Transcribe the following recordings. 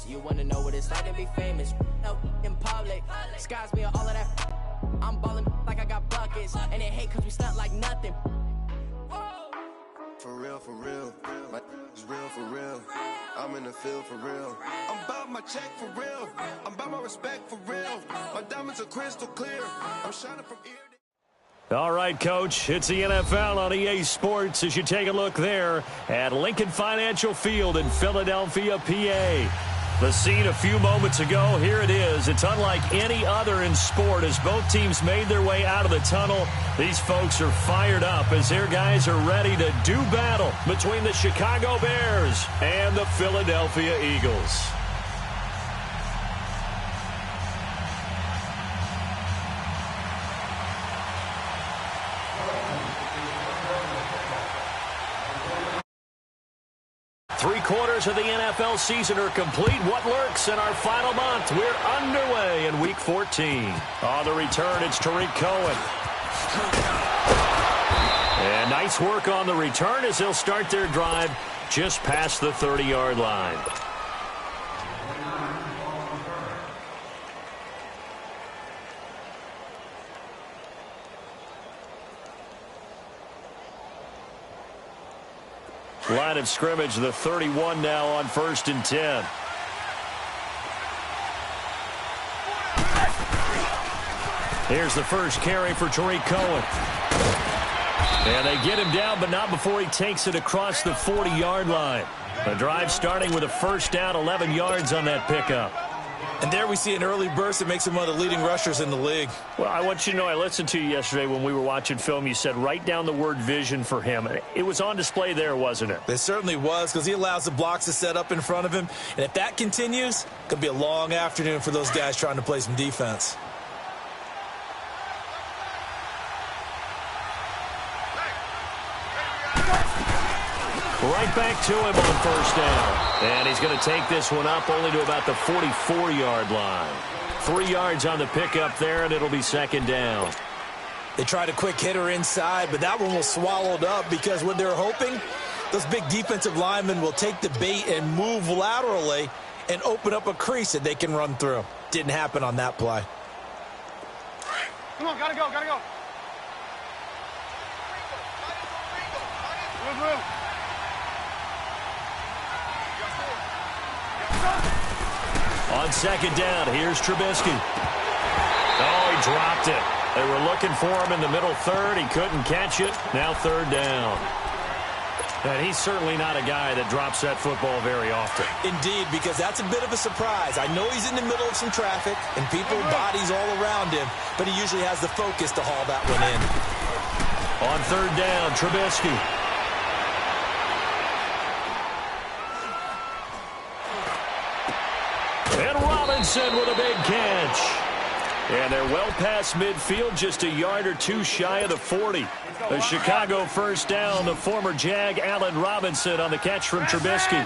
famous. You wanna know what it's like to be famous? No, in public, skies me all of that. I'm ballin' like I got buckets, and they hate cause we stunt like nothing. For real, my is real for real. I'm in the field for real. I'm about my check for real. I'm about my respect for real. My diamonds are crystal clear. I'm shining from ear to... All right, Coach, it's the NFL on EA Sports as you take a look there at Lincoln Financial Field in Philadelphia, PA. The scene a few moments ago, here it is. It's unlike any other in sport as both teams made their way out of the tunnel. These folks are fired up as their guys are ready to do battle between the Chicago Bears and the Philadelphia Eagles. Three-quarters of the NFL season are complete. What lurks in our final month? We're underway in Week 14. On the return, it's Tariq Cohen. And nice work on the return as they'll start their drive just past the 30-yard line. Line of scrimmage, the 31 now on 1st and 10. Here's the first carry for Tariq Cohen. And they get him down, but not before he takes it across the 40-yard line. The drive starting with a first down, 11 yards on that pickup. And there we see an early burst that makes him one of the leading rushers in the league. Well, I want you to know, I listened to you yesterday when we were watching film. You said write down the word vision for him. It was on display there, wasn't it? It certainly was, because he allows the blocks to set up in front of him. And if that continues, it could be a long afternoon for those guys trying to play some defense. Right back to him on first down. And he's going to take this one up only to about the 44-yard line. 3 yards on the pickup there, and it'll be second down. They tried a quick hitter inside, but that one was swallowed up because what they're hoping, those big defensive linemen will take the bait and move laterally and open up a crease that they can run through. Didn't happen on that play. Come on, gotta go. Move. On second down, here's Trubisky. Oh, he dropped it. They were looking for him in the middle third. He couldn't catch it. Now third down. And he's certainly not a guy that drops that football very often. Indeed, because that's a bit of a surprise. I know he's in the middle of some traffic and people, bodies all around him, but he usually has the focus to haul that one in. On third down, Trubisky. And Robinson with a big catch. And they're well past midfield, just a yard or two shy of the 40. The Chicago first down, the former Jag, Allen Robinson, on the catch from Trubisky.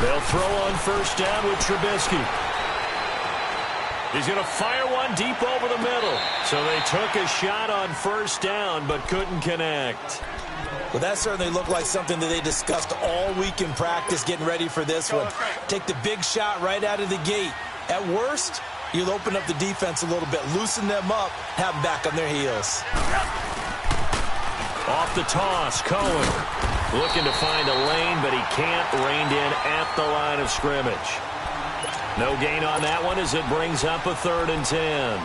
They'll throw on first down with Trubisky. He's going to fire one deep over the middle. So they took a shot on first down, but couldn't connect. Well, that certainly looked like something that they discussed all week in practice getting ready for this one. Take the big shot right out of the gate. At worst, you'll open up the defense a little bit, loosen them up, have them back on their heels. Off the toss, Cohen looking to find a lane, but he can't. Reined in at the line of scrimmage. No gain on that one as it brings up a 3rd and 10.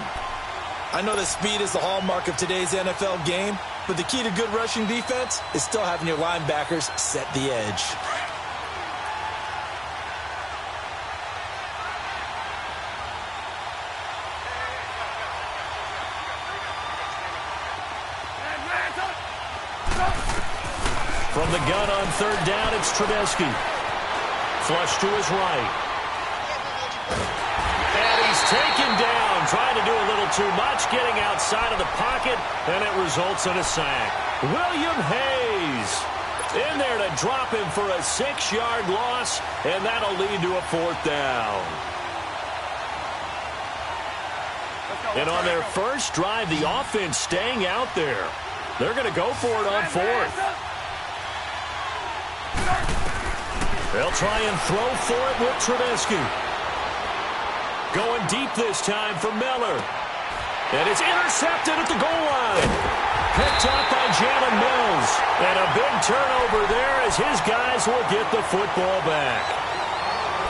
I know that speed is the hallmark of today's NFL game, but the key to good rushing defense is still having your linebackers set the edge. From the gun on third down, it's Trubisky. Flush to his right. And he's taken down, trying to do a little too much, getting outside of the pocket, and it results in a sack. William Hayes in there to drop him for a 6-yard loss, and that'll lead to a 4th down. And on their first drive, the offense staying out there. They're going to go for it on 4th. They'll try and throw for it with Trubisky. Going deep this time for Miller. And it's intercepted at the goal line. Picked up by Jalen Mills. And a big turnover there as his guys will get the football back.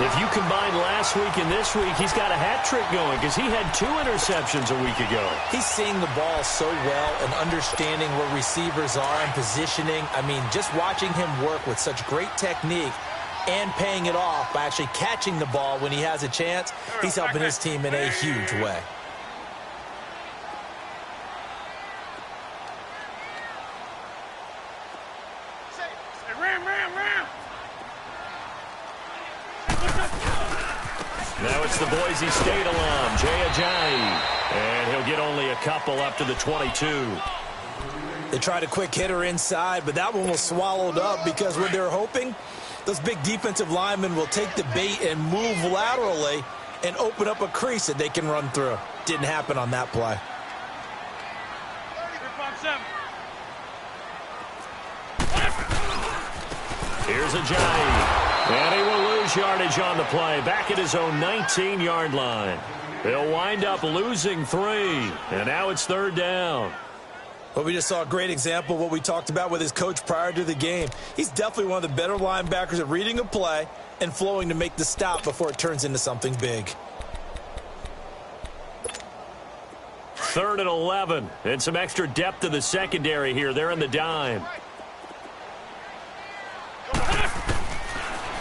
If you combine last week and this week, he's got a hat trick going because he had 2 interceptions a week ago. He's seeing the ball so well and understanding where receivers are and positioning. I mean, just watching him work with such great technique and paying it off by actually catching the ball when he has a chance, he's helping his team in a huge way. Now it's the Boise State alum, Jay Ajayi. And he'll get only a couple up to the 22. They tried a quick hitter inside, but that one was swallowed up because what they're hoping, those big defensive linemen will take the bait and move laterally and open up a crease that they can run through. Didn't happen on that play. Here's Ajayi. And he will lose yardage on the play. Back at his own 19-yard line. They'll wind up losing 3. And now it's 3rd down. Well, we just saw a great example of what we talked about with his coach prior to the game. He's definitely one of the better linebackers at reading a play and flowing to make the stop before it turns into something big. 3rd and 11. And some extra depth to the secondary here. They're in the dime.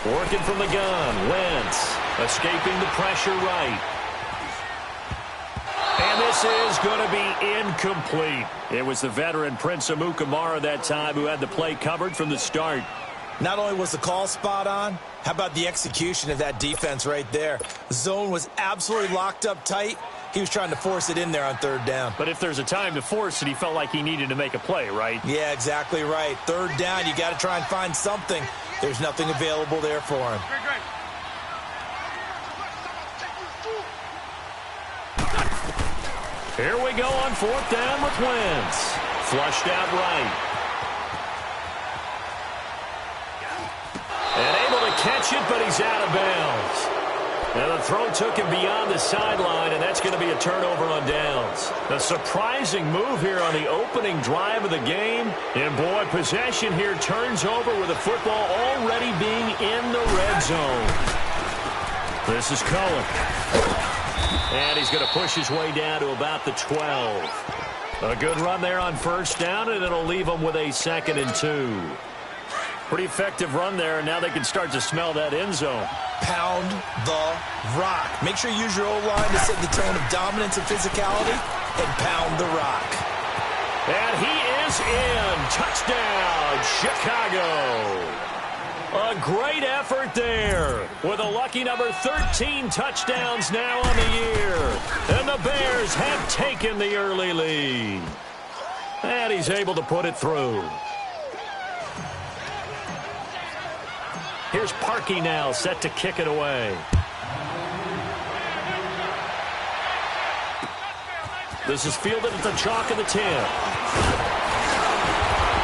Working from the gun. Wentz escaping the pressure right. And this is going to be incomplete. It was the veteran Prince Amukamara that time who had the play covered from the start. Not only was the call spot on, how about the execution of that defense right there? The zone was absolutely locked up tight. He was trying to force it in there on 3rd down. But if there's a time to force it, he felt like he needed to make a play, right? Yeah, exactly right. 3rd down, you got to try and find something. There's nothing available there for him. Here we go on 4th down with Wentz. Flushed out right. And able to catch it, but he's out of bounds. And the throw took him beyond the sideline, and that's going to be a turnover on downs. A surprising move here on the opening drive of the game. And, boy, possession here turns over with the football already being in the red zone. This is Cohen. And he's going to push his way down to about the 12. A good run there on 1st down, and it'll leave him with a 2nd and 2. Pretty effective run there, and now they can start to smell that end zone. Pound the rock. Make sure you use your O-line to set the tone of dominance and physicality, and pound the rock. And he is in. Touchdown, Chicago. A great effort there with a lucky number 13 touchdowns now on the year. And the Bears have taken the early lead. And he's able to put it through. Here's Parkey now, set to kick it away. This is fielded at the chalk of the 10.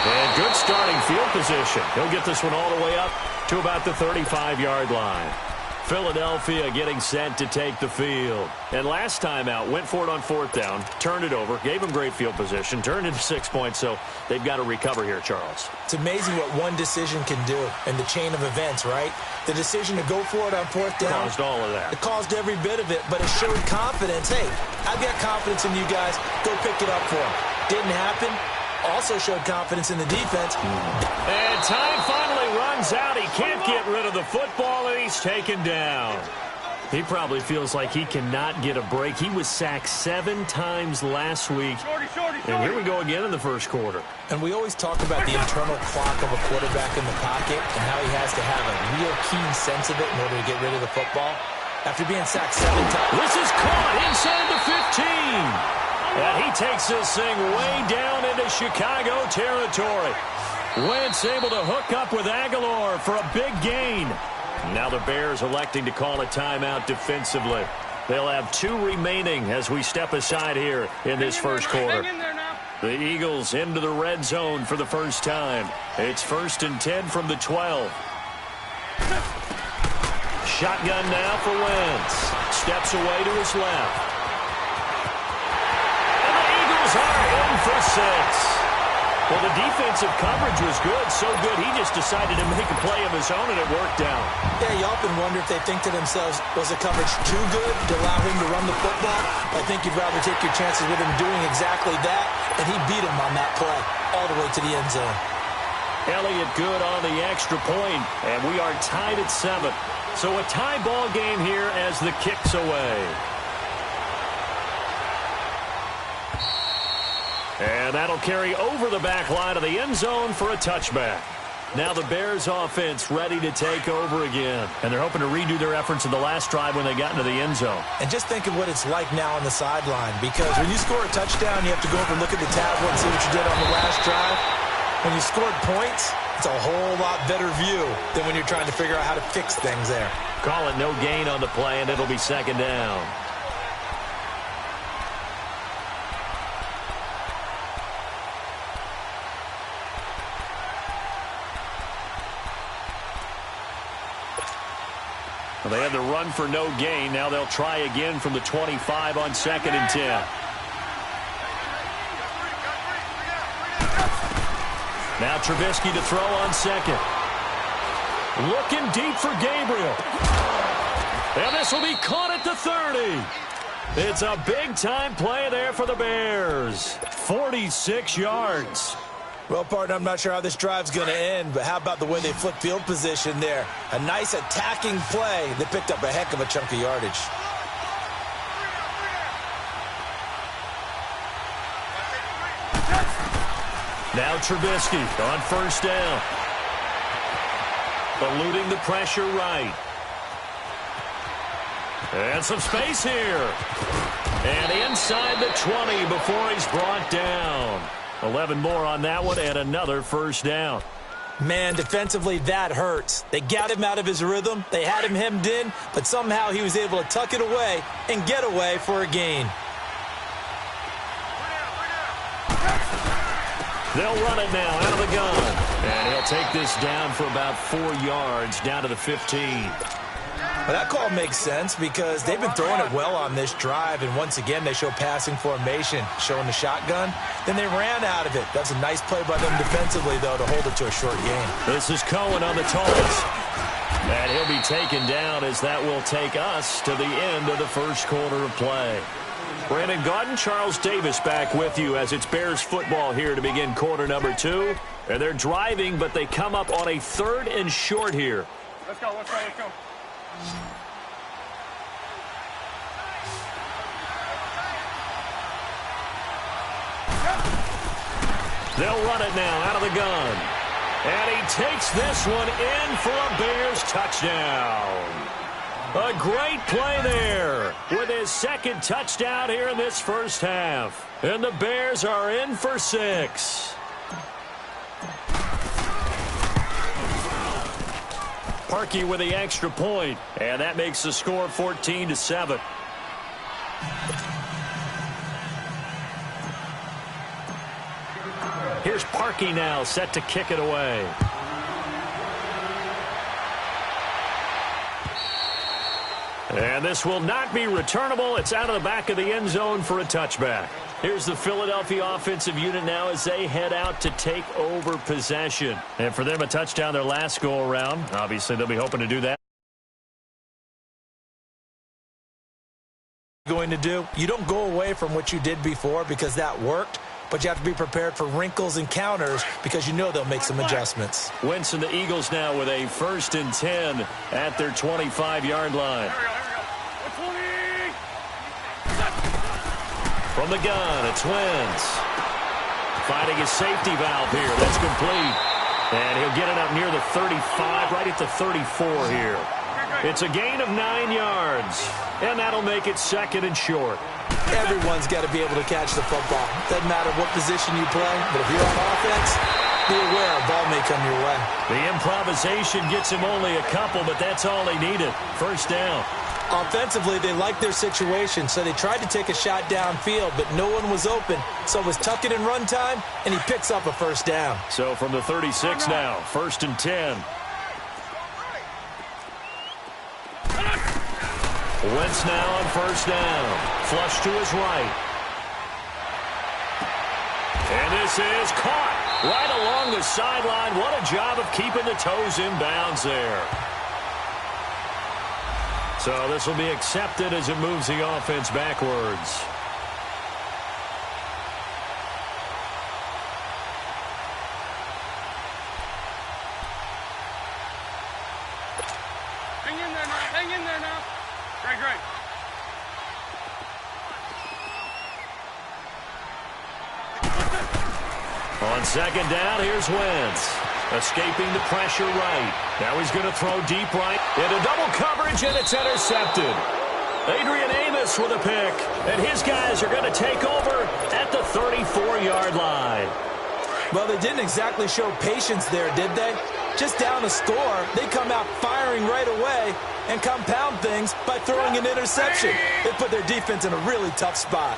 And good starting field position. He'll get this one all the way up to about the 35-yard line. Philadelphia getting set to take the field. And last time out, went for it on 4th down, turned it over, gave him great field position, turned into 6 points, so they've got to recover here, Charles. It's amazing what one decision can do in the chain of events, right? The decision to go for it on 4th down. Caused all of that. It caused every bit of it, but it showed confidence. Hey, I've got confidence in you guys. Go pick it up for them. Didn't happen. Also showed confidence in the defense. And time finally runs out. He can't get rid of the football, and he's taken down. He probably feels like he cannot get a break. He was sacked 7 times last week. And here we go again in the first quarter. And we always talk about the internal clock of a quarterback in the pocket and how he has to have a real keen sense of it in order to get rid of the football. After being sacked 7 times. This is caught inside the 15. And he takes this thing way down into Chicago territory. Wentz able to hook up with Aguilar for a big gain. Now the Bears electing to call a timeout defensively. They'll have 2 remaining as we step aside here in this first quarter. Hang in there now. The Eagles into the red zone for the first time. It's 1st and 10 from the 12. Shotgun now for Wentz. Steps away to his left. And the Eagles are in for 6. Well, the defensive coverage was good, so good he just decided to make a play of his own, and it worked out. Yeah, you often wonder if they think to themselves, was the coverage too good to allow him to run the football? I think you'd rather take your chances with him doing exactly that, and he beat him on that play all the way to the end zone. Elliott good on the extra point, and we are tied at 7. So a tie ball game here as the kick's away. And that'll carry over the back line of the end zone for a touchback. Now the Bears offense ready to take over again. And they're hoping to redo their efforts in the last drive when they got into the end zone. And just think of what it's like now on the sideline. Because when you score a touchdown, you have to go over and look at the tablet and see what you did on the last drive. When you scored points, it's a whole lot better view than when you're trying to figure out how to fix things there. Call it no gain on the play, and it'll be 2nd down. Well, they had the run for no gain. Now they'll try again from the 25 on 2nd and 10. Now Trubisky to throw on 2nd. Looking deep for Gabriel. And this will be caught at the 30. It's a big-time play there for the Bears. 46 yards. Well, partner, I'm not sure how this drive's going to end, but how about the way they flipped field position there? A nice attacking play that picked up a heck of a chunk of yardage. Now Trubisky on 1st down. Eluding the pressure right. And some space here. And inside the 20 before he's brought down. 11 more on that one and another 1st down. Man, defensively, that hurts. They got him out of his rhythm. They had him hemmed in, but somehow he was able to tuck it away and get away for a gain. They'll run it now out of the gun. And he'll take this down for about 4 yards down to the 15. Well, that call makes sense because they've been throwing it well on this drive, and once again they show passing formation, showing the shotgun. Then they ran out of it. That's a nice play by them defensively, though, to hold it to a short gain. This is Cohen on the toss. And he'll be taken down as that will take us to the end of the first quarter of play. Brandon Gaudin, Charles Davis back with you as it's Bears football here to begin quarter number 2. And they're driving, but they come up on a 3rd and short here. Let's go, let's go, let's go. They'll run it now out of the gun. And he takes this one in for a Bears touchdown. A great play there with his 2nd touchdown here in this first half. And the Bears are in for 6. Parkey with the extra point, and that makes the score 14-7. Here's Parkey now, set to kick it away. And this will not be returnable. It's out of the back of the end zone for a touchback. Here's the Philadelphia offensive unit now as they head out to take over possession. And for them, a touchdown their last go-around. Obviously, they'll be hoping to do that. Going to do, you don't go away from what you did before because that worked, but you have to be prepared for wrinkles and counters because you know they'll make some adjustments. Wentz and the Eagles now with a 1st and 10 at their 25-yard line. From the gun, it's Wentz. Finding his safety valve here. That's complete. And he'll get it up near the 35, right at the 34 here. It's a gain of 9 yards. And that'll make it 2nd and short. Everyone's got to be able to catch the football. Doesn't matter what position you play, but if you're on offense, be aware a ball may come your way. The improvisation gets him only a couple, but that's all he needed. First down. Offensively, they liked their situation, so they tried to take a shot downfield, but no one was open. So it was tuck it and run time, and he picks up a first down. So from the 36 now, 1st and 10. Wentz now on first down. Flush to his right. And this is caught right along the sideline. What a job of keeping the toes in bounds there. So this will be accepted as it moves the offense backwards. Hang in there now. Hang in there now. Great. On second down, here's Wentz. Escaping the pressure right. Now he's going to throw deep right. Into double coverage, and it's intercepted. Adrian Amos with a pick. And his guys are going to take over at the 34-yard line. Well, they didn't exactly show patience there, did they? Just down a score, they come out firing right away and compound things by throwing an interception. They put their defense in a really tough spot.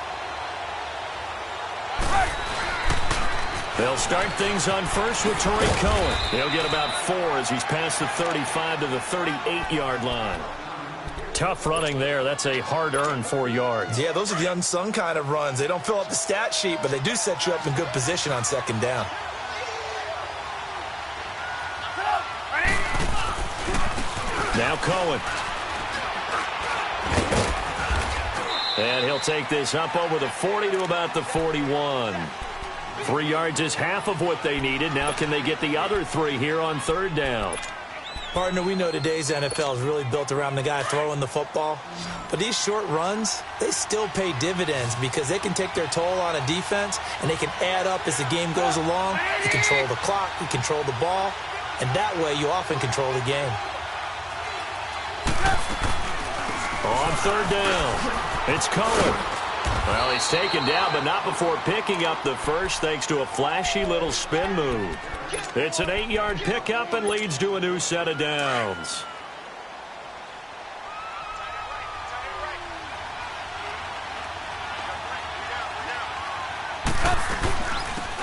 They'll start things on first with Tariq Cohen. He'll get about 4 as he's past the 35 to the 38-yard line. Tough running there. That's a hard-earned 4 yards. Yeah, those are the unsung kind of runs. They don't fill up the stat sheet, but they do set you up in good position on second down. Now Cohen. And he'll take this up over the 40 to about the 41. 3 yards is half of what they needed. Now can they get the other 3 here on third down? Partner, we know today's NFL is really built around the guy throwing the football. But these short runs, they still pay dividends because they can take their toll on a defense and they can add up as the game goes along. You control the clock, you control the ball, and that way you often control the game. On third down, it's Cohen. Well, he's taken down, but not before picking up the first thanks to a flashy little spin move. It's an 8-yard pickup and leads to a new set of downs.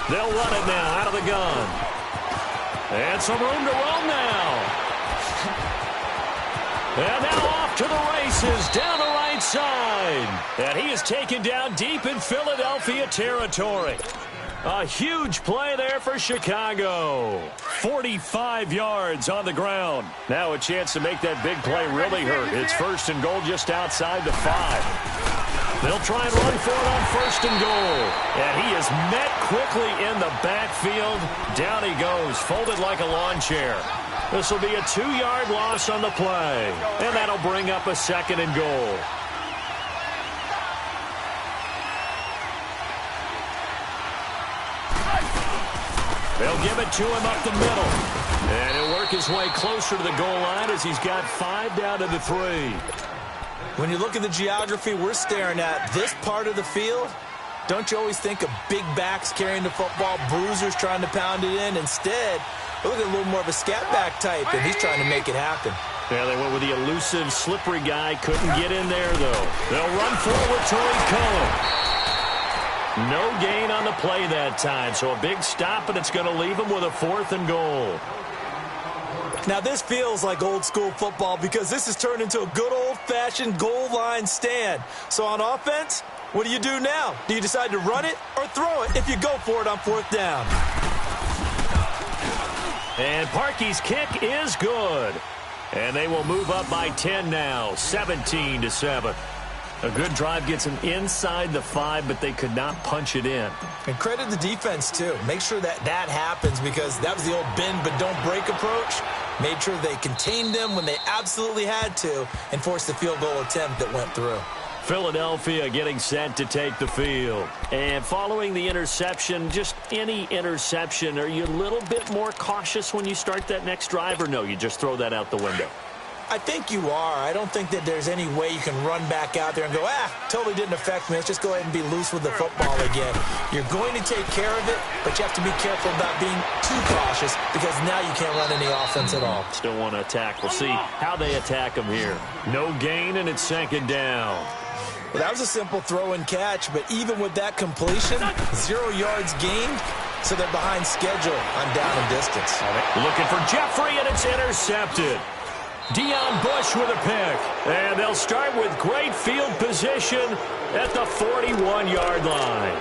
They'll run it now out of the gun. And some room to roam now. And now off to the races down the right side. And he is taken down deep in Philadelphia territory. A huge play there for Chicago. 45 yards on the ground. Now a chance to make that big play really hurt. It's 1st and goal just outside the 5. They'll try and run for it on 1st and goal. And he is met quickly in the backfield. Down he goes, folded like a lawn chair. This will be a 2-yard loss on the play. And that'll bring up a 2nd and goal. They'll give it to him up the middle. And he'll work his way closer to the goal line as he's got 5 down to the 3. When you look at the geography we're staring at, this part of the field, don't you always think of big backs carrying the football, bruisers trying to pound it in? Instead, look at a little more of a scat back type, and he's trying to make it happen. Yeah, they went with the elusive, slippery guy. Couldn't get in there, though. They'll run forward to Cohen. No gain on the play that time, so a big stop, and it's going to leave him with a 4th and goal. Now, this feels like old-school football because this has turned into a good old-fashioned goal line stand. So on offense, what do you do now? Do you decide to run it or throw it if you go for it on 4th down? And Parkey's kick is good. And they will move up by 10 now, 17-7. A good drive gets them inside the 5, but they could not punch it in. And credit the defense, too. Make sure that happens because that was the old bend but don't break approach. Made sure they contained them when they absolutely had to and forced the field goal attempt that went through. Philadelphia getting set to take the field. And following the interception, just any interception, are you a little bit more cautious when you start that next drive, or no, you just throw that out the window? I think you are. I don't think that there's any way you can run back out there and go, totally didn't affect me. Let's just go ahead and be loose with the football again. You're going to take care of it, but you have to be careful about being too cautious because now you can't run any offense at all. Still want to attack. We'll see how they attack them here. No gain, and it's second down. Well, that was a simple throw and catch, but even with that completion, 0 yards gained, so they're behind schedule on down and distance. Looking for Jeffrey, and it's intercepted. Deion Bush with a pick. And they'll start with great field position at the 41-yard line.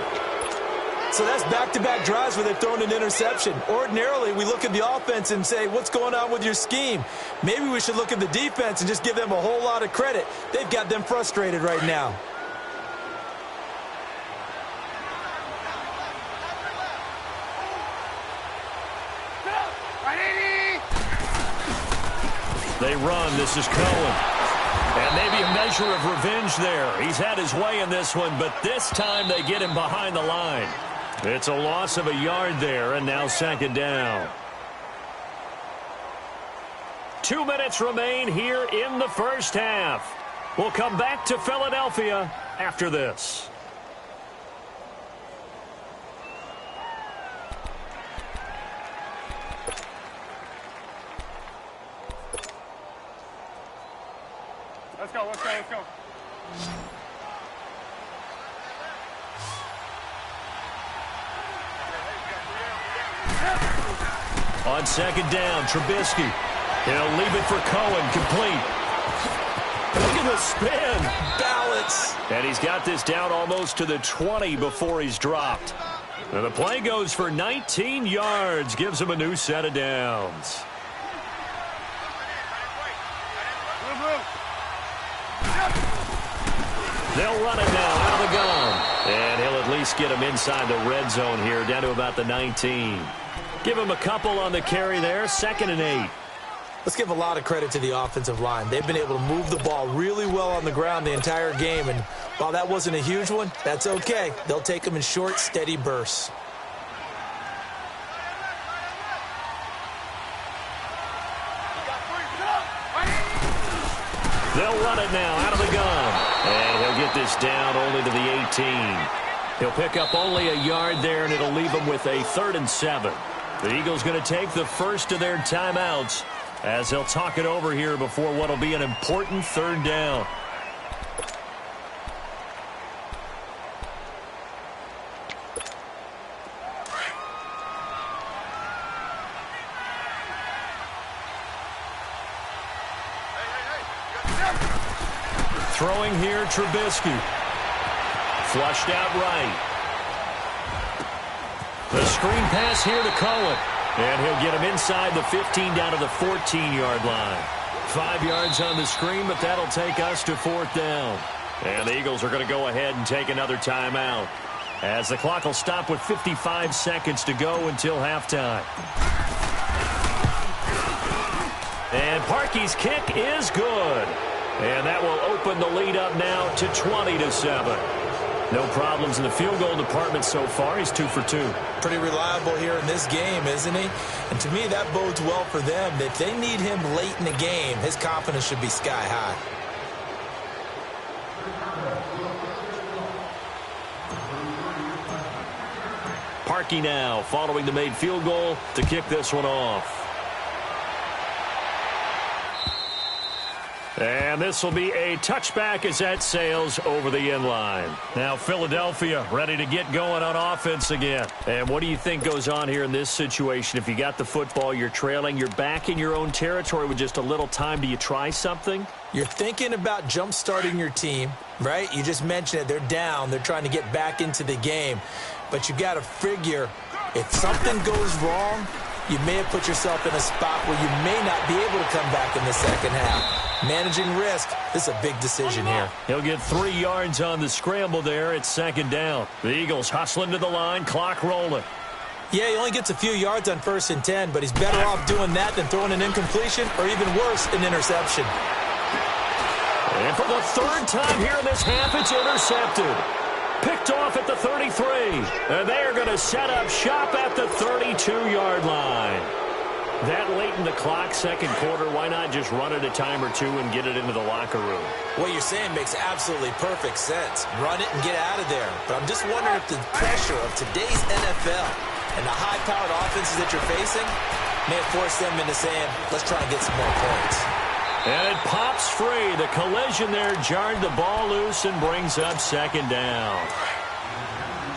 So that's back-to-back drives where they've thrown an interception. Ordinarily, we look at the offense and say, what's going on with your scheme? Maybe we should look at the defense and just give them a whole lot of credit. They've got them frustrated right now. They run. This is Cohen. And maybe a measure of revenge there. He's had his way in this one, but this time they get him behind the line. It's a loss of a yard there, and now second down. 2 minutes remain here in the first half. We'll come back to Philadelphia after this. Let's go, let's go, let's go. On second down, Trubisky. He'll leave it for Cohen, complete. Look at the spin. Balance. And he's got this down almost to the 20 before he's dropped. And the play goes for 19 yards, gives him a new set of downs. They'll run it now out of the gun. And he'll at least get him inside the red zone here, down to about the 19. Give him a couple on the carry there, 2nd and 8. Let's give a lot of credit to the offensive line. They've been able to move the ball really well on the ground the entire game. And while that wasn't a huge one, that's okay. They'll take them in short, steady bursts. They'll run it now out of the gun. And he'll get this down only to the 18. He'll pick up only a yard there, and it'll leave him with a 3rd and 7. The Eagles going to take the first of their timeouts as they'll talk it over here before what will be an important 3rd down. Throwing here, Trubisky. Flushed out right. The screen pass here to Cohen. And he'll get him inside the 15 down to the 14-yard line. 5 yards on the screen, but that'll take us to 4th down. And the Eagles are going to go ahead and take another timeout, as the clock will stop with 55 seconds to go until halftime. And Parkey's kick is good. And that will open the lead up now to 20-7. No problems in the field goal department so far. He's 2 for 2. Pretty reliable here in this game, isn't he? And to me, that bodes well for them. That they need him late in the game, his confidence should be sky high. Parkey now following the made field goal to kick this one off. And this will be a touchback as that sails over the end line. Now Philadelphia ready to get going on offense again. And what do you think goes on here in this situation? If you got the football, you're trailing, you're back in your own territory with just a little time. Do you try something? You're thinking about jump-starting your team, right? You just mentioned it. They're down. They're trying to get back into the game. But you got to figure if something goes wrong, you may have put yourself in a spot where you may not be able to come back in the second half. Managing risk, this is a big decision here. He'll get 3 yards on the scramble there. It's 2nd down. The Eagles hustling to the line, clock rolling. Yeah, he only gets a few yards on 1st and 10, but he's better off doing that than throwing an incompletion or even worse, an interception. And for the 3rd time here in this half, it's intercepted. Picked off at the 33. And they are going to set up shop at the 32-yard line. That late in the clock, second quarter, why not just run it a time or two and get it into the locker room? What you're saying makes absolutely perfect sense. Run it and get out of there. But I'm just wondering if the pressure of today's NFL and the high-powered offenses that you're facing may have forced them into saying, let's try and get some more points. And it pops free. The collision there jarred the ball loose and brings up second down.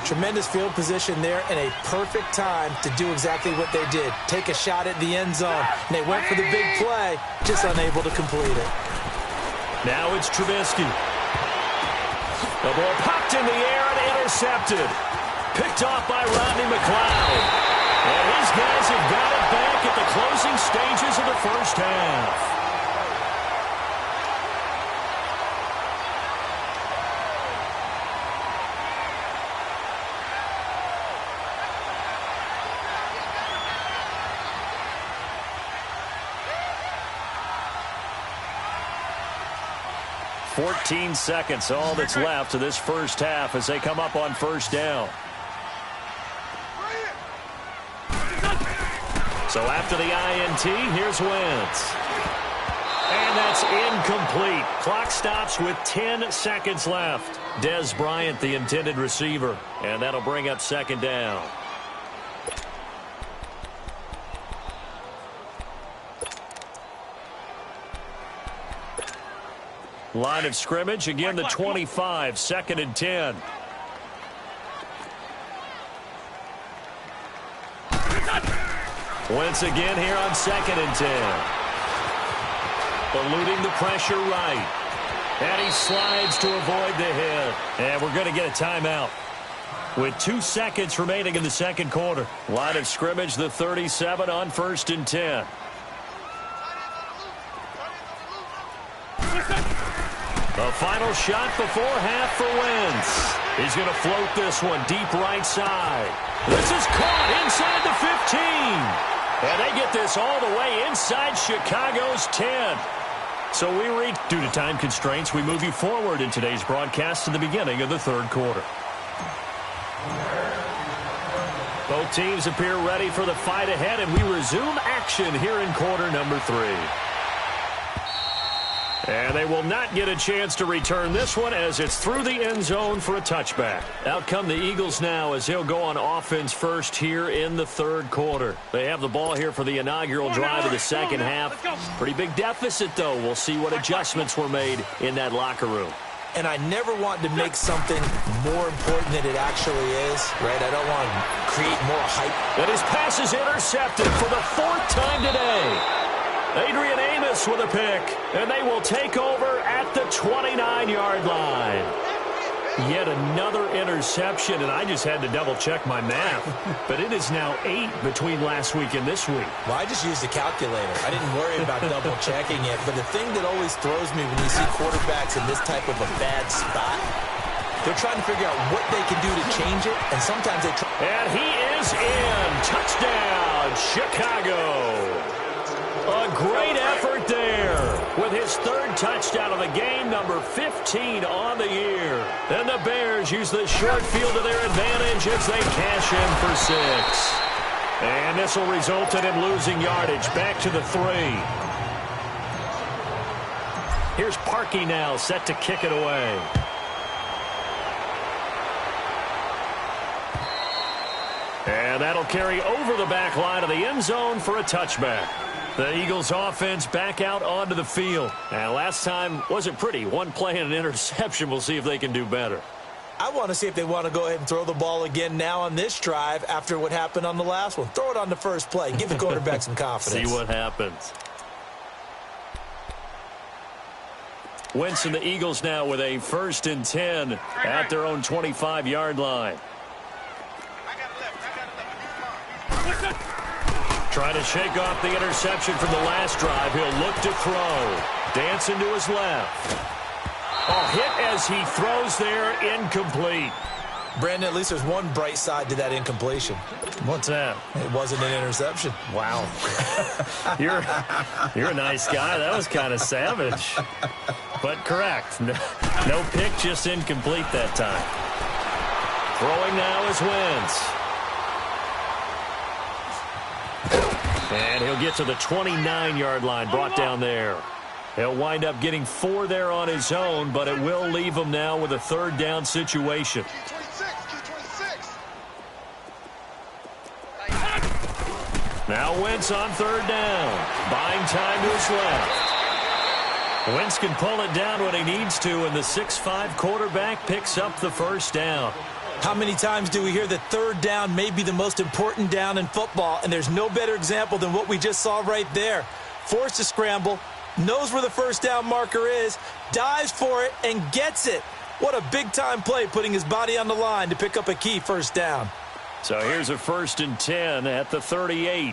Tremendous field position there and a perfect time to do exactly what they did. Take a shot at the end zone. And they went for the big play, just unable to complete it. Now it's Trubisky. The ball popped in the air and intercepted. Picked off by Rodney McLeod. And his guys have got it back at the closing stages of the first half. $14 seconds, all that's left of this first half as they come up on first down. So after the INT, here's Wentz. And that's incomplete. Clock stops with 10 seconds left. Dez Bryant, the intended receiver. And that'll bring up second down. Line of scrimmage, again the 25, second and 10. Wentz again here on second and 10. Eluding the pressure right. And he slides to avoid the hit. And we're going to get a timeout. With 2 seconds remaining in the second quarter. Line of scrimmage, the 37 on first and 10. The final shot before half for Wentz. He's going to float this one deep right side. This is caught inside the 15. And they get this all the way inside Chicago's 10. So due to time constraints, we move you forward in today's broadcast to the beginning of the third quarter. Both teams appear ready for the fight ahead, and we resume action here in quarter number 3. And they will not get a chance to return this one as it's through the end zone for a touchback. Out come the Eagles now as they'll go on offense first here in the third quarter. They have the ball here for the inaugural drive of the second half. Pretty big deficit, though. We'll see what adjustments were made in that locker room. And I never want to make something more important than it actually is, right? I don't want to create more hype. And his pass is intercepted for the 4th time today. Adrian Amos with a pick, and they will take over at the 29-yard line. Yet another interception, and I just had to double-check my math. But it is now 8 between last week and this week. Well, I just used a calculator. I didn't worry about double-checking it. But the thing that always throws me when you see quarterbacks in this type of a bad spot, they're trying to figure out what they can do to change it, and sometimes they try. And he is in. Touchdown, Chicago. A great effort there with his 3rd touchdown of the game, number 15 on the year. And the Bears use the short field to their advantage as they cash in for 6. And this will result in him losing yardage back to the 3. Here's Parkey now set to kick it away. And that'll carry over the back line of the end zone for a touchback. The Eagles offense back out onto the field. And last time wasn't pretty. One play and an interception. We'll see if they can do better. I want to see if they want to go ahead and throw the ball again now on this drive after what happened on the last one. Throw it on the first play. Give the quarterback some confidence. See what happens. Wentz and the Eagles now with a 1st and 10 at their own 25-yard line. Trying to shake off the interception from the last drive. He'll look to throw. Dancing to his left. Hit as he throws there, incomplete. Brandon, at least there's one bright side to that incompletion. What's that? It wasn't an interception. Wow. You're a nice guy. That was kind of savage. But correct. No pick, just incomplete that time. Throwing now is Wentz. And he'll get to the 29-yard line, brought down there. He'll wind up getting 4 there on his own, but it will leave him now with a third down situation. Now Wentz on third down, buying time to his left. Wentz can pull it down when he needs to, and the 6'5" quarterback picks up the first down. How many times do we hear that third down may be the most important down in football, and there's no better example than what we just saw right there. Forced to scramble, knows where the first down marker is, dives for it, and gets it. What a big-time play, putting his body on the line to pick up a key first down. So here's a 1st and 10 at the 38.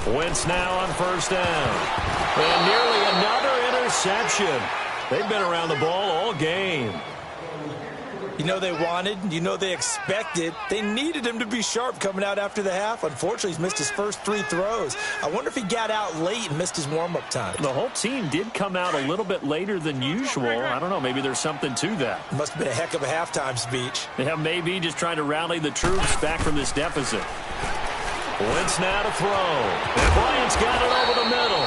Wentz now on first down. And nearly another interception. They've been around the ball all game. You know they wanted, you know they expected. They needed him to be sharp coming out after the half. Unfortunately, he's missed his first 3 throws. I wonder if he got out late and missed his warm-up time. The whole team did come out a little bit later than usual. I don't know, maybe there's something to that. Must have been a heck of a halftime speech. Yeah, maybe just trying to rally the troops back from this deficit. Wentz now to throw. And Bryant's got it over the middle.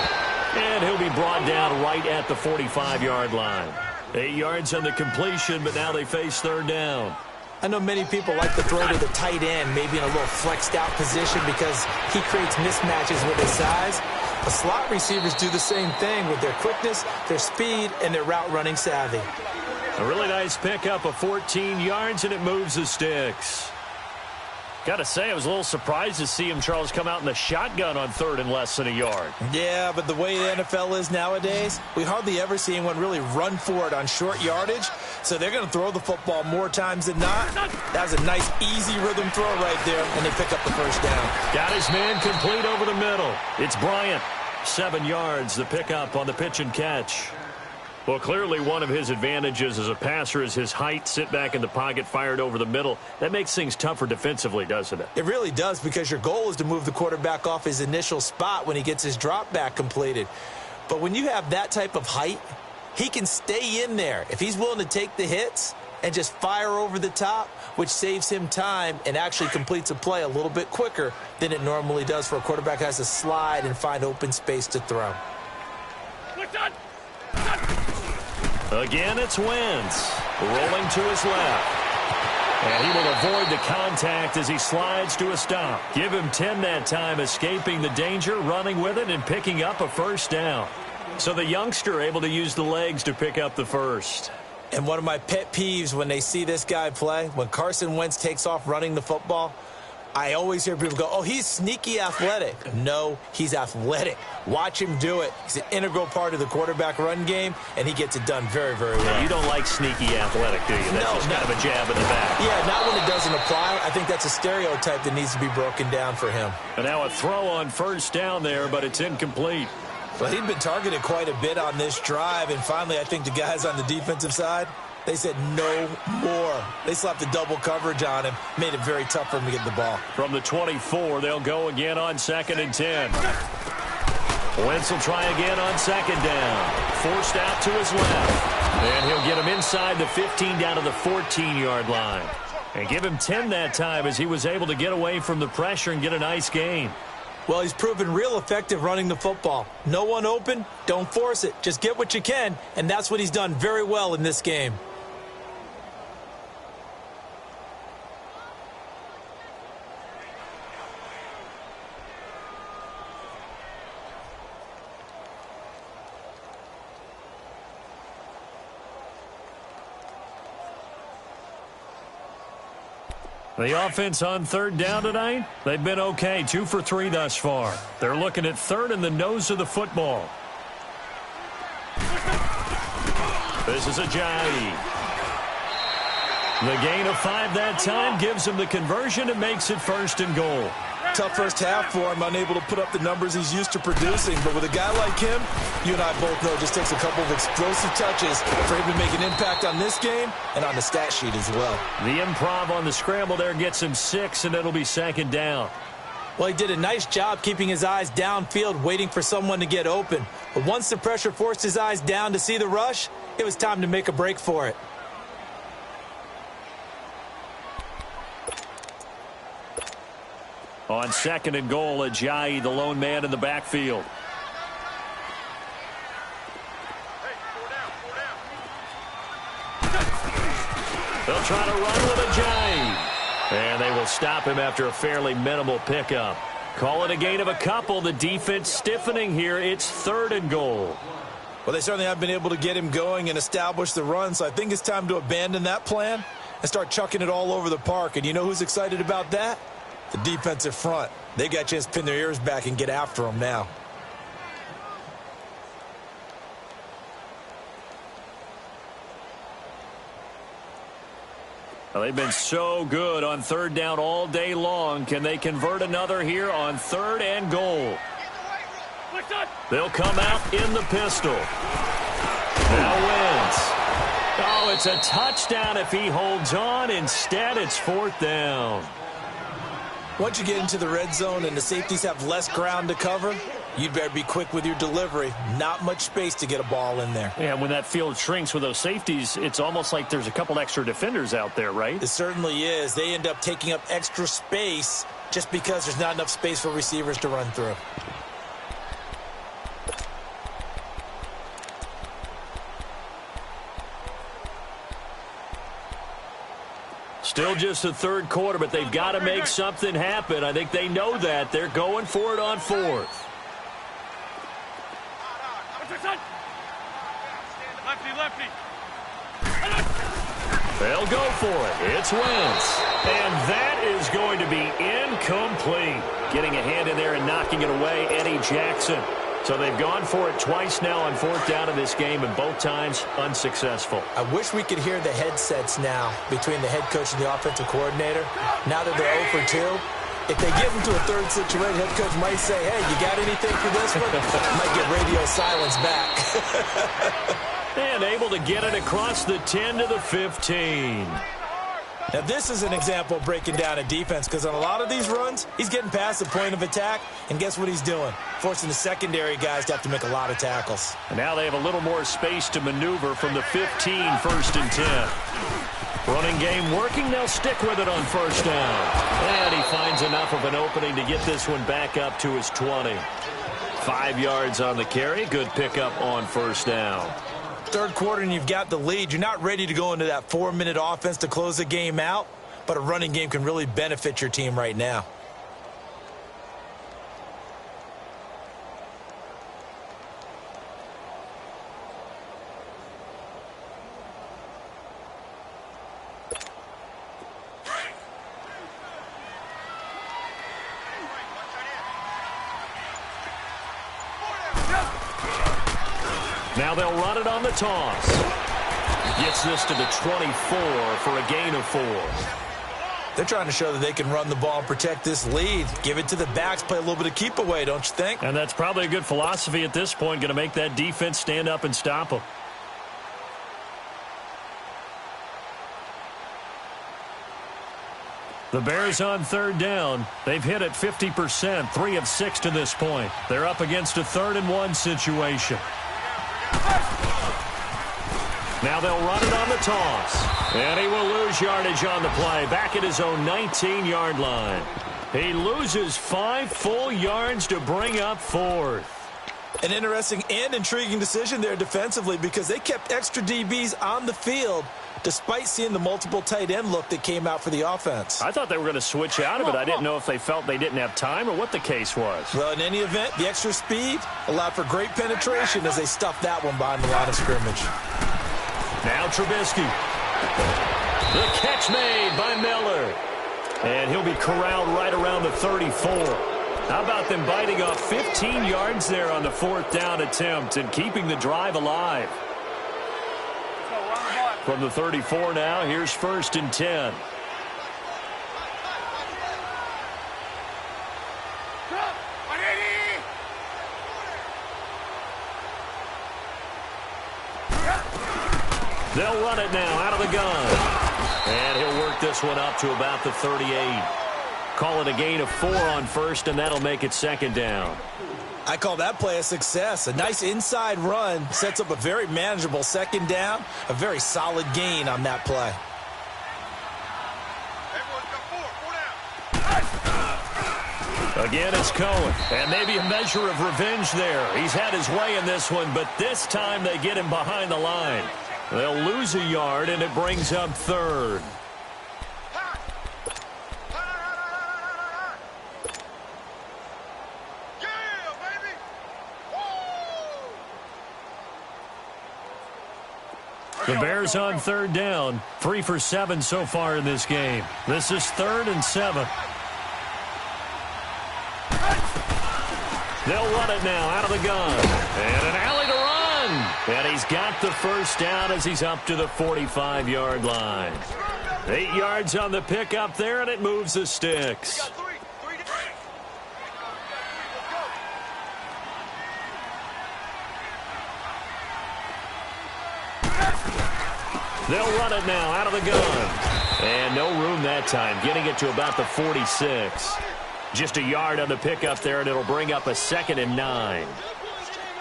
And he'll be brought down right at the 45-yard line. 8 yards on the completion, but now they face third down. I know many people like to throw to the tight end, maybe in a little flexed out position because he creates mismatches with his size. The slot receivers do the same thing with their quickness, their speed, and their route running savvy. A really nice pickup of 14 yards, and it moves the sticks. Got to say, I was a little surprised to see him, Charles, come out in the shotgun on third and less than a yard. Yeah, but the way the NFL is nowadays, we hardly ever see anyone really run for it on short yardage. So they're going to throw the football more times than not. That was a nice, easy rhythm throw right there, and they pick up the first down. Got his man complete over the middle. It's Bryant. 7 yards, the pickup on the pitch and catch. Well, clearly one of his advantages as a passer is his height. Sit back in the pocket, fired over the middle. That makes things tougher defensively, doesn't it? It really does, because your goal is to move the quarterback off his initial spot when he gets his drop back completed. But when you have that type of height, he can stay in there if he's willing to take the hits and just fire over the top, which saves him time and actually completes a play a little bit quicker than it normally does for a quarterback who has to slide and find open space to throw. Again, it's Wentz rolling to his left. And he will avoid the contact as he slides to a stop. Give him 10 that time, escaping the danger, running with it, and picking up a first down. So the youngster able to use the legs to pick up the first. And one of my pet peeves when they see this guy play, when Carson Wentz takes off running the football, I always hear people go, oh, he's sneaky athletic. No, he's athletic. Watch him do it. He's an integral part of the quarterback run game, and he gets it done very, very well. You don't like sneaky athletic, do you? That's just kind of a jab in the back. Yeah, not when it doesn't apply. I think that's a stereotype that needs to be broken down for him. And now a throw on first down there, but it's incomplete. Well, he'd been targeted quite a bit on this drive, and finally I think the guys on the defensive side, they said no more. They slapped a double coverage on him, made it very tough for him to get the ball. From the 24, they'll go again on 2nd and 10. Wentz will try again on 2nd down. Forced out to his left. And he'll get him inside the 15 down to the 14-yard line. And give him 10 that time as he was able to get away from the pressure and get a nice gain. Well, he's proven real effective running the football. No one open, don't force it. Just get what you can, and that's what he's done very well in this game. The offense on third down tonight, they've been okay. 2 for 3 thus far. They're looking at third in the nose of the football. This is Ajayi. The gain of 5 that time gives him the conversion and makes it 1st and goal. Tough first half for him, unable to put up the numbers he's used to producing. But with a guy like him, you and I both know it just takes a couple of explosive touches for him to make an impact on this game and on the stat sheet as well. The improv on the scramble there gets him 6, and it'll be 2nd down. Well, he did a nice job keeping his eyes downfield, waiting for someone to get open. But once the pressure forced his eyes down to see the rush, it was time to make a break for it. On 2nd and goal, Ajayi, the lone man in the backfield. They'll try to run with Ajayi. And they will stop him after a fairly minimal pickup. Call it a gain of a couple. The defense stiffening here. It's 3rd and goal. Well, they certainly have been able to get him going and establish the run, so I think it's time to abandon that plan and start chucking it all over the park. And you know who's excited about that? The defensive front. They got a chance to pin their ears back and get after him now. Well, they've been so good on 3rd down all day long. Can they convert another here on 3rd and goal? They'll come out in the pistol. Now wins. Oh, it's a touchdown if he holds on. Instead, it's 4th down. Once you get into the red zone and the safeties have less ground to cover, you'd better be quick with your delivery. Not much space to get a ball in there. Yeah, when that field shrinks with those safeties, it's almost like there's a couple extra defenders out there, right? It certainly is. They end up taking up extra space just because there's not enough space for receivers to run through. Still just the 3rd quarter, but they've got to make something happen. I think they know that. They're going for it on 4th. Lefty. They'll go for it. It's Wentz. And that is going to be incomplete. Getting a hand in there and knocking it away, Eddie Jackson. So they've gone for it twice now on 4th down in this game, and both times unsuccessful. I wish we could hear the headsets now between the head coach and the offensive coordinator. Now that they're 0 for 2, if they get into a 3rd situation, head coach might say, hey, you got anything for this one? Might get radio silence back. And able to get it across the 10 to the 15. Now, this is an example of breaking down a defense, because on a lot of these runs, he's getting past the point of attack, and guess what he's doing? Forcing the secondary guys to have to make a lot of tackles. And now they have a little more space to maneuver from the 15, 1st and 10. Running game working. They'll stick with it on 1st down. And he finds enough of an opening to get this one back up to his 20. 5 yards on the carry. Good pickup on 1st down. 3rd quarter and you've got the lead. You're not ready to go into that 4-minute offense to close the game out, but a running game can really benefit your team right now. Now they'll run it on the toss. Gets this to the 24 for a gain of 4. They're trying to show that they can run the ball and protect this lead. Give it to the backs, play a little bit of keep away, don't you think? And that's probably a good philosophy at this point, going to make that defense stand up and stop them. The Bears on 3rd down. They've hit it 50%, 3 of 6 to this point. They're up against a 3rd and 1 situation. Now they'll run it on the toss. And he will lose yardage on the play. Back at his own 19-yard line. He loses 5 full yards to bring up 4th. An interesting and intriguing decision there defensively, because they kept extra DBs on the field despite seeing the multiple tight end look that came out for the offense. I thought they were going to switch out of it. I didn't know if they felt they didn't have time or what the case was. Well, in any event, the extra speed allowed for great penetration as they stuffed that one behind the line of scrimmage. Now Trubisky. The catch made by Miller. And he'll be corralled right around the 34. How about them biting off 15 yards there on the 4th down attempt and keeping the drive alive? From the 34 now, here's 1st and 10. They'll run it now out of the gun. And he'll work this one up to about the 38. Call it a gain of 4 on 1st, and that'll make it 2nd down. I call that play a success. A nice inside run sets up a very manageable 2nd down. A very solid gain on that play. Again, it's Cohen. And maybe a measure of revenge there. He's had his way in this one, but this time they get him behind the line. They'll lose a yard, and it brings up third. The Bears on third down, 3 for 7 so far in this game. This is 3rd and 7. They'll run it now out of the gun. And an alley to run. And he's got the first down as he's up to the 45-yard line. 8 yards on the pickup there, and it moves the sticks. They'll run it now out of the gun. And no room that time, getting it to about the 46. Just a yard on the pickup there, and it'll bring up a 2nd and 9.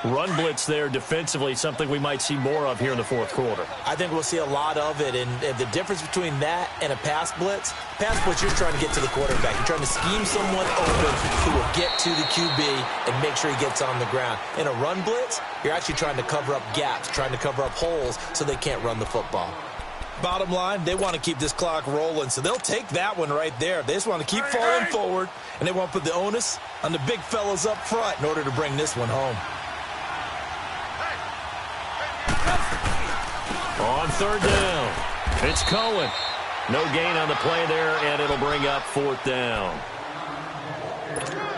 Run blitz there defensively, something we might see more of here in the fourth quarter. I think we'll see a lot of it, and the difference between that and a pass blitz, you're trying to get to the quarterback. You're trying to scheme someone open who will get to the QB and make sure he gets on the ground. In a run blitz, you're actually trying to cover up gaps, trying to cover up holes so they can't run the football. Bottom line, they want to keep this clock rolling, so they'll take that one right there. They just want to keep falling forward, and they want to put the onus on the big fellas up front in order to bring this one home. On third down, it's Cohen. No gain on the play there, and it'll bring up 4th down.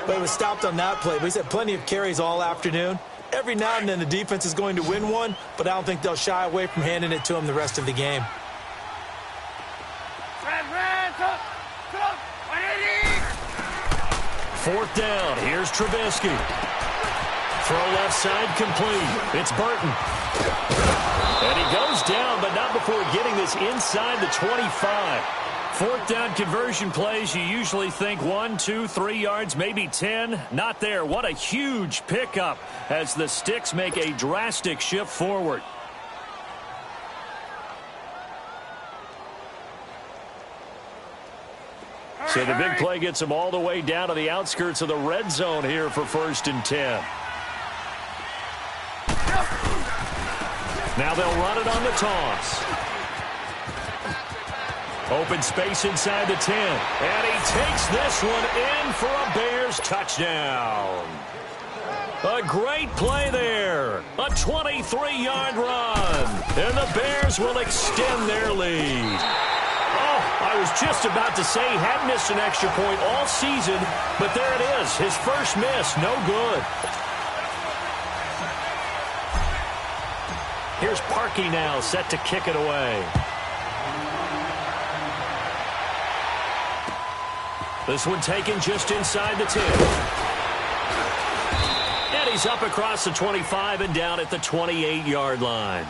But it was stopped on that play, but he's had plenty of carries all afternoon. Every now and then the defense is going to win one, but I don't think they'll shy away from handing it to him the rest of the game. 4th down. Here's Trubisky. Throw left side complete. It's Burton. And he goes down, but not before getting this inside the 25. 4th down conversion plays, you usually think 1, 2, 3 yards, maybe 10. Not there. What a huge pickup as the Sticks make a drastic shift forward. So the big play gets them all the way down to the outskirts of the red zone here for 1st and 10. Now they'll run it on the toss. Open space inside the 10. And he takes this one in for a Bears touchdown. A great play there. A 23-yard run. And the Bears will extend their lead. Oh, I was just about to say he had missed an extra point all season, but there it is. His first miss, no good. Here's Parkey now, set to kick it away. This one taken just inside the 10. And he's up across the 25 and down at the 28-yard line.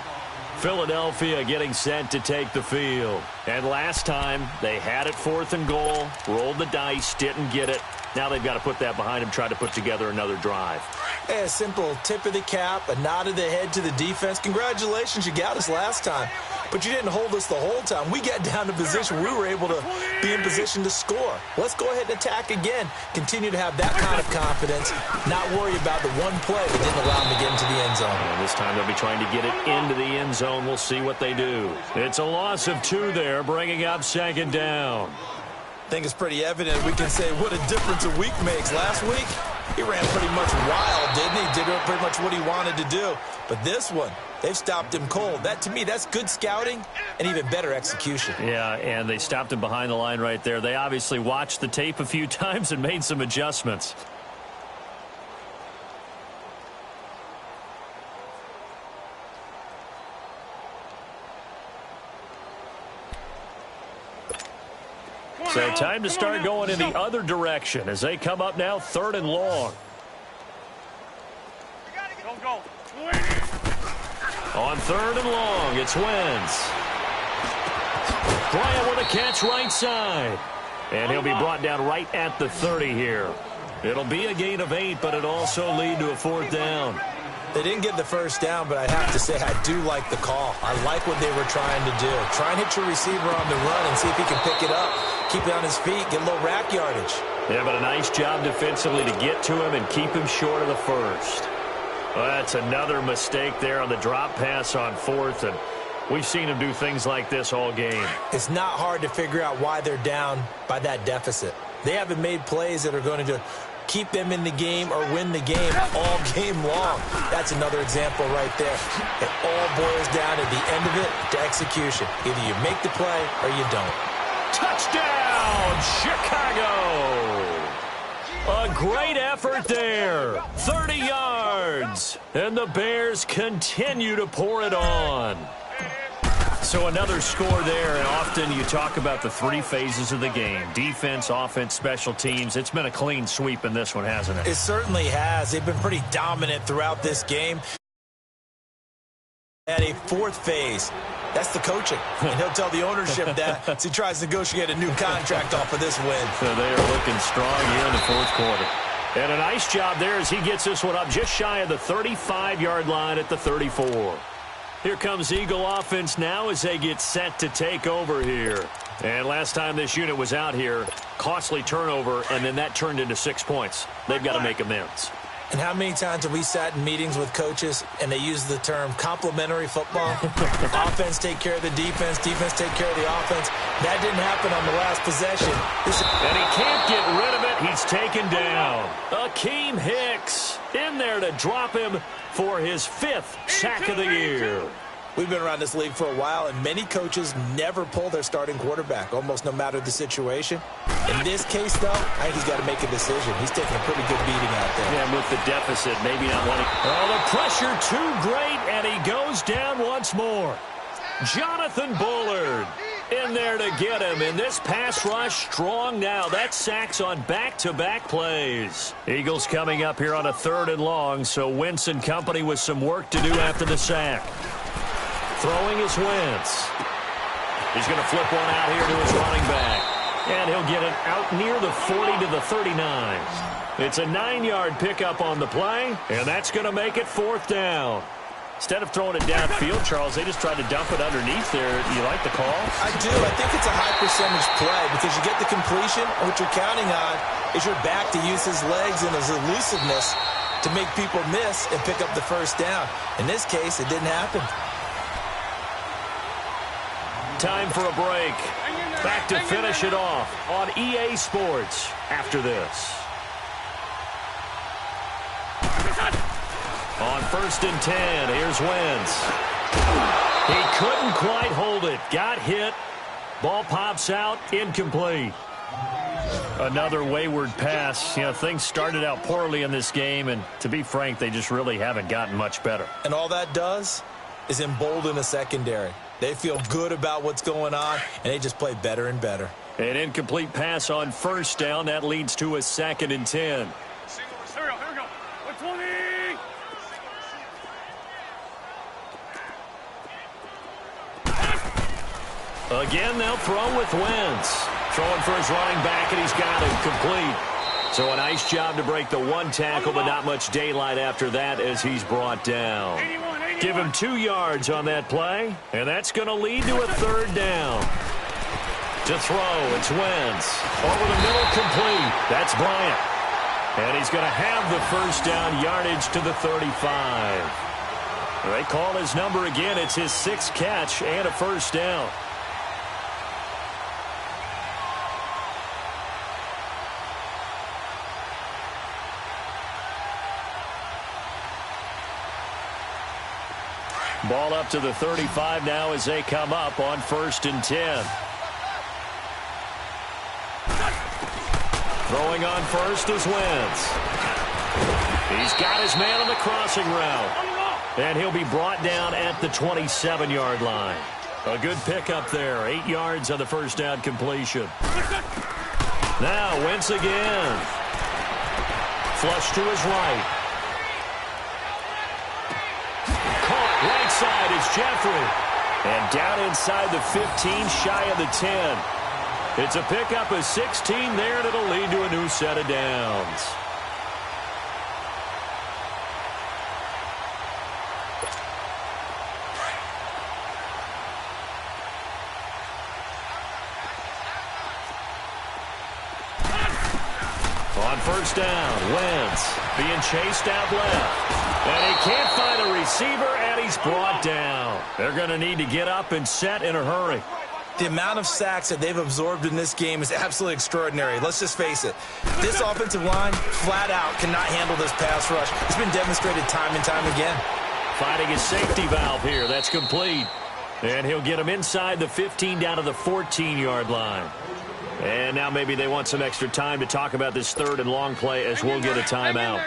Philadelphia getting set to take the field. And last time, they had it 4th and goal, rolled the dice, didn't get it. Now they've got to put that behind them, try to put together another drive. A simple tip of the cap, a nod of the head to the defense. Congratulations, you got us last time. But you didn't hold us the whole time. We got down to position. We were able to be in position to score. Let's go ahead and attack again. Continue to have that kind of confidence. Not worry about the one play that didn't allow them to get into the end zone. And this time they'll be trying to get it into the end zone. We'll see what they do. It's a loss of 2 there, bringing up 2nd down. I think it's pretty evident. We can say what a difference a week makes. Last week, he ran pretty much wild, didn't he? Did pretty much what he wanted to do. But this one, they've stopped him cold. That, to me, that's good scouting and even better execution. Yeah, and they stopped him behind the line right there. They obviously watched the tape a few times and made some adjustments. So time to start going in the other direction as they come up now 3rd and long. Go. On 3rd and long, it's Wentz. Bryant with a catch right side. And he'll be brought down right at the 30 here. It'll be a gain of 8, but it'll also lead to a 4th down. They didn't get the first down, but I have to say I do like the call. I like what they were trying to do. Try and hit your receiver on the run and see if he can pick it up. Keep it on his feet, get a little rack yardage. Yeah, but a nice job defensively to get to him and keep him short of the first. Well, that's another mistake there on the drop pass on fourth, and we've seen him do things like this all game. It's not hard to figure out why they're down by that deficit. They haven't made plays that are going to keep them in the game or win the game all game long. That's another example right there. It all boils down at the end of it to execution. Either you make the play or you don't. Touchdown, Chicago! A great effort there. 30 yards. And the Bears continue to pour it on. So another score there, and often you talk about the three phases of the game. Defense, offense, special teams. It's been a clean sweep in this one, hasn't it? It certainly has. They've been pretty dominant throughout this game. At a fourth phase, that's the coaching. And he'll tell the ownership that as he tries to negotiate a new contract off of this win. So they are looking strong here in the fourth quarter. And a nice job there as he gets this one up just shy of the 35-yard line at the 34. Here comes Eagle offense now as they get set to take over here. And last time this unit was out here, costly turnover, and then that turned into 6 points. They've got to make amends. And how many times have we sat in meetings with coaches and they use the term complementary football? Offense take care of the defense, defense take care of the offense. That didn't happen on the last possession. And he can't get rid of it. He's taken down. Akeem Hicks in there to drop him for his 5th sack of the year. We've been around this league for a while, and many coaches never pull their starting quarterback, almost no matter the situation. In this case, though, I think he's got to make a decision. He's taking a pretty good beating out there. Yeah, with the deficit, maybe not wanting. Oh, the pressure too great, and he goes down once more. Jonathan Bullard in there to get him, and this pass rush strong now. That's sacks on back-to-back plays. Eagles coming up here on a 3rd and long, so Wentz and company with some work to do after the sack. Throwing is Wentz. He's going to flip one out here to his running back. And he'll get it out near the 40 to the 39. It's a 9-yard pickup on the play, and that's going to make it 4th down. Instead of throwing it downfield, Charles, they just tried to dump it underneath there. You like the call? I do. I think it's a high-percentage play because you get the completion. What you're counting on is your back to use his legs and his elusiveness to make people miss and pick up the first down. In this case, it didn't happen. Time for a break. Back to finish it off on EA Sports after this. On 1st and 10, here's Wentz. He couldn't quite hold it. Got hit. Ball pops out. Incomplete. Another wayward pass. You know, things started out poorly in this game, and to be frank, they just really haven't gotten much better. And all that does is embolden a secondary. They feel good about what's going on, and they just play better and better. An incomplete pass on 1st down. That leads to a 2nd and 10. Here we go. 120. Again, they'll throw with Wentz. Throwing for his running back, and he's got it complete. So a nice job to break the 1 tackle, but not much daylight after that as he's brought down. Give him 2 yards on that play, and that's going to lead to a 3rd down. To throw, it's Wentz. Over the middle, complete. That's Bryant. And he's going to have the 1st down yardage to the 35. They call his number again. It's his 6th catch and a 1st down. Ball up to the 35 now as they come up on 1st and 10. Throwing on 1st is Wentz. He's got his man on the crossing route. And he'll be brought down at the 27-yard line. A good pickup there. 8 yards on the 1st down completion. Now Wentz again. Flush to his right. Right side is Jeffrey. And down inside the 15, shy of the 10. It's a pickup of 16 there, and it'll lead to a new set of downs. On first down, Wentz being chased out left. And he can't find a receiver, and he's brought down. They're going to need to get up and set in a hurry. The amount of sacks that they've absorbed in this game is absolutely extraordinary. Let's just face it. This offensive line, flat out, cannot handle this pass rush. It's been demonstrated time and time again. Finding his safety valve here. That's complete. And he'll get him inside the 15 down to the 14-yard line. And now maybe they want some extra time to talk about this third and long play as we'll get a timeout.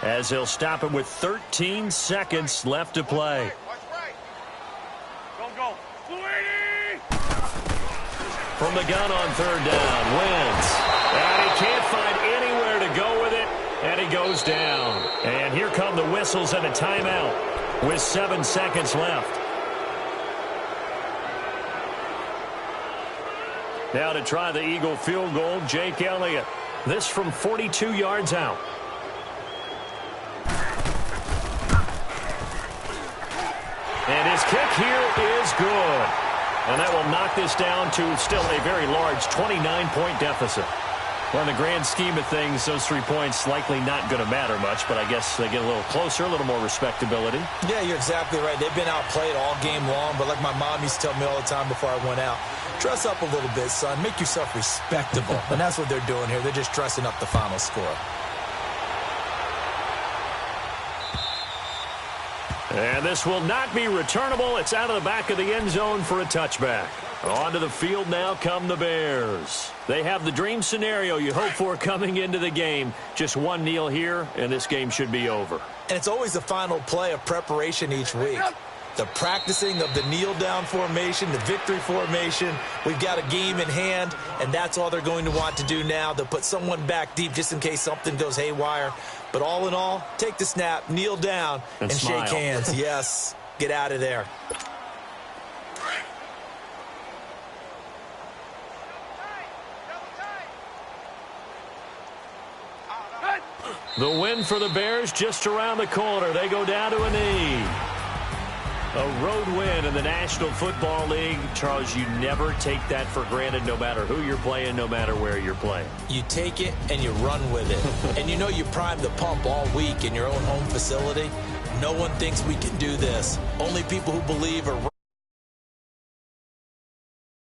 As he'll stop him with 13 seconds left to play. Go. 280! From the gun on third down, Wentz. And he can't find anywhere to go with it, and he goes down. And here come the whistles and a timeout with 7 seconds left. Now to try the Eagle field goal, Jake Elliott. This from 42 yards out. And his kick here is good. And that will knock this down to still a very large 29-point deficit. Well, in the grand scheme of things, those 3 points likely not going to matter much, but I guess they get a little closer, a little more respectability. Yeah, you're exactly right. They've been outplayed all game long, but like my mom used to tell me all the time before I went out, dress up a little bit, son. Make yourself respectable. And that's what they're doing here. They're just dressing up the final score. And this will not be returnable. It's out of the back of the end zone for a touchback. Onto the field now come the Bears. They have the dream scenario you hope for coming into the game. Just one kneel here, and this game should be over. And it's always the final play of preparation each week. The practicing of the kneel-down formation, the victory formation. We've got a game in hand, and that's all they're going to want to do now. They'll put someone back deep just in case something goes haywire. But all in all, take the snap, kneel down, and shake hands. Yes, get out of there. The win for the Bears just around the corner. They go down to a knee. A road win in the National Football League. Charles, you never take that for granted no matter who you're playing, no matter where you're playing. You take it and you run with it. And you know you primed the pump all week in your own home facility. No one thinks we can do this. Only people who believe are